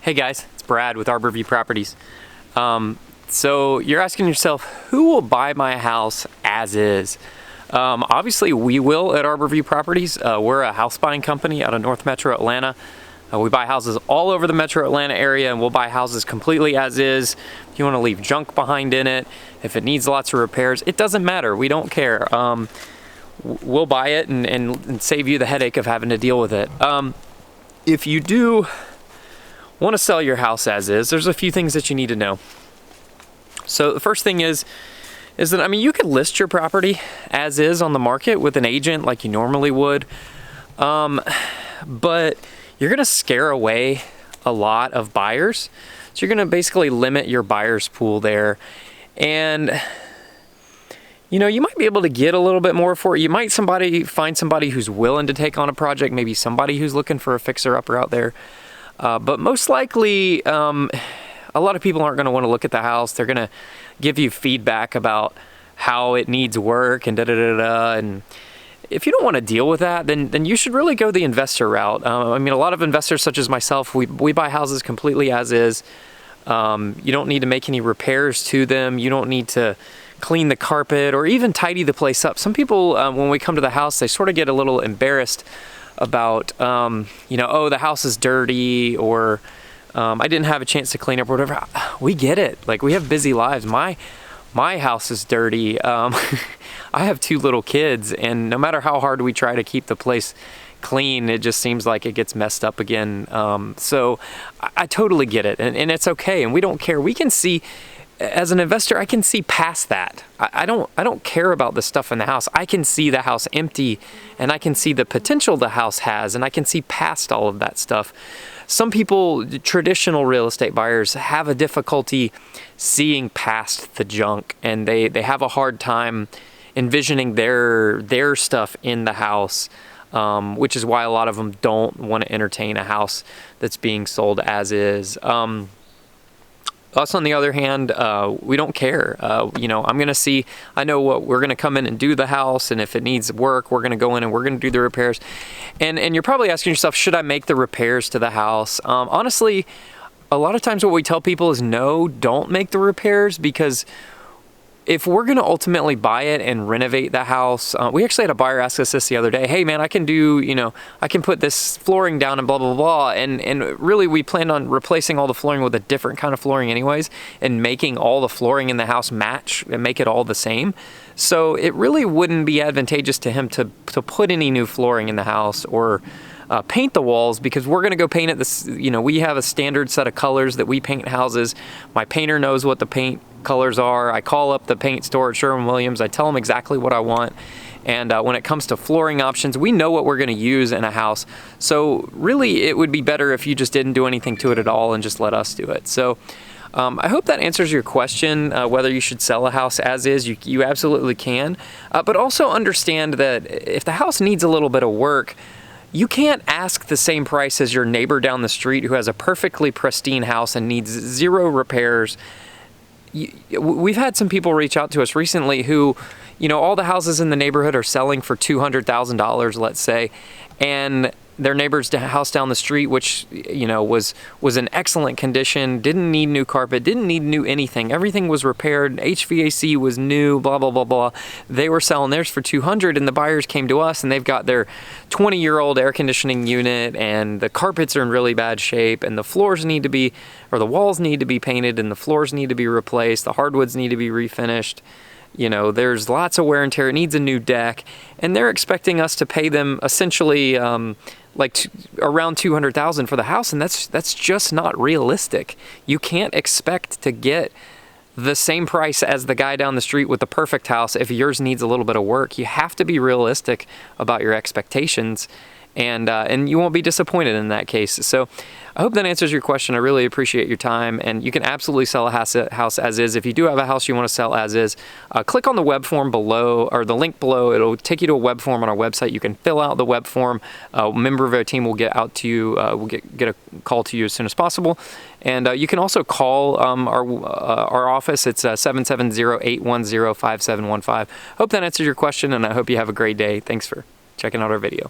Hey guys, it's Brad with Arbor View Properties. So you're asking yourself, who will buy my house as is? Obviously we will at Arbor View Properties. We're a house buying company out of North Metro Atlanta. We buy houses all over the Metro Atlanta area, and we'll buy houses completely as is. If you want to leave junk behind in it, if it needs lots of repairs, it doesn't matter. We don't care. We'll buy it and save you the headache of having to deal with it. If you do want to sell your house as is, there's a few things that you need to know. So the first thing is that, I mean, you could list your property as is on the market with an agent like you normally would, but you're going to scare away a lot of buyers. So you're going to basically limit your buyers pool there. And you know, you might be able to get a little bit more for it. You might find somebody who's willing to take on a project, maybe somebody who's looking for a fixer-upper out there. But most likely, a lot of people aren't going to want to look at the house. They're going to give you feedback about how it needs work and da-da-da-da. And if you don't want to deal with that, then you should really go the investor route. I mean, a lot of investors such as myself, we buy houses completely as is. You don't need to make any repairs to them. You don't need to clean the carpet or even tidy the place up. Some people, when we come to the house, they sort of get a little embarrassed about, you know, oh, the house is dirty, or I didn't have a chance to clean up, or whatever. We get it. Like, we have busy lives. My house is dirty. I have 2 little kids, and no matter how hard we try to keep the place clean, it just seems like it gets messed up again. So I totally get it, and it's okay, and we don't care. We can see, as an investor, I can see past that. I don't care about the stuff in the house. I can see the house empty, and I can see the potential the house has, and I can see past all of that stuff. Some people, traditional real estate buyers, have a difficulty seeing past the junk, and they have a hard time envisioning their stuff in the house, which is why a lot of them don't want to entertain a house that's being sold as is. Us, on the other hand, we don't care. You know, I know what we're going to come in and do the house, and if it needs work, we're going to go in and we're going to do the repairs. And you're probably asking yourself, should I make the repairs to the house? Honestly, a lot of times what we tell people is no, don't make the repairs, because if we're going to ultimately buy it and renovate the house, we actually had a buyer ask us this the other day. Hey man, I can put this flooring down and blah, blah, blah. And really we planned on replacing all the flooring with a different kind of flooring anyways, and making all the flooring in the house match and make it all the same. So it really wouldn't be advantageous to him to put any new flooring in the house or paint the walls, because we're going to go paint it this, you know, we have a standard set of colors that we paint houses. My painter knows what the paint colors are. I call up the paint store at Sherwin-Williams. I tell them exactly what I want. And when it comes to flooring options, we know what we're going to use in a house. So really, it would be better if you just didn't do anything to it at all and just let us do it. So I hope that answers your question, whether you should sell a house as is. You absolutely can. But also understand that if the house needs a little bit of work, you can't ask the same price as your neighbor down the street who has a perfectly pristine house and needs 0 repairs. We've had some people reach out to us recently who, you know, all the houses in the neighborhood are selling for $200,000, let's say, and their neighbor's house down the street, which, you know, was in excellent condition, didn't need new carpet, didn't need new anything. Everything was repaired. HVAC was new, blah, blah, blah, blah. They were selling theirs for $200,000, and the buyers came to us, and they've got their 20-year-old air conditioning unit, and the carpets are in really bad shape, and the floors need to be, or the walls need to be painted, and the floors need to be replaced. The hardwoods need to be refinished. You know, there's lots of wear and tear. It needs a new deck, and they're expecting us to pay them essentially around $200,000 for the house, and that's just not realistic. You can't expect to get the same price as the guy down the street with the perfect house if yours needs a little bit of work. You have to be realistic about your expectations, and you won't be disappointed in that case. So I hope that answers your question. I really appreciate your time, and you can absolutely sell a house as is. If you do have a house you want to sell as is, click on the web form below, or the link below. It'll take you to a web form on our website. You can fill out the web form. A member of our team will get out to you. We'll get a call to you as soon as possible. And you can also call our office. It's 770-810-5715. Hope that answers your question, and I hope you have a great day. Thanks for checking out our video.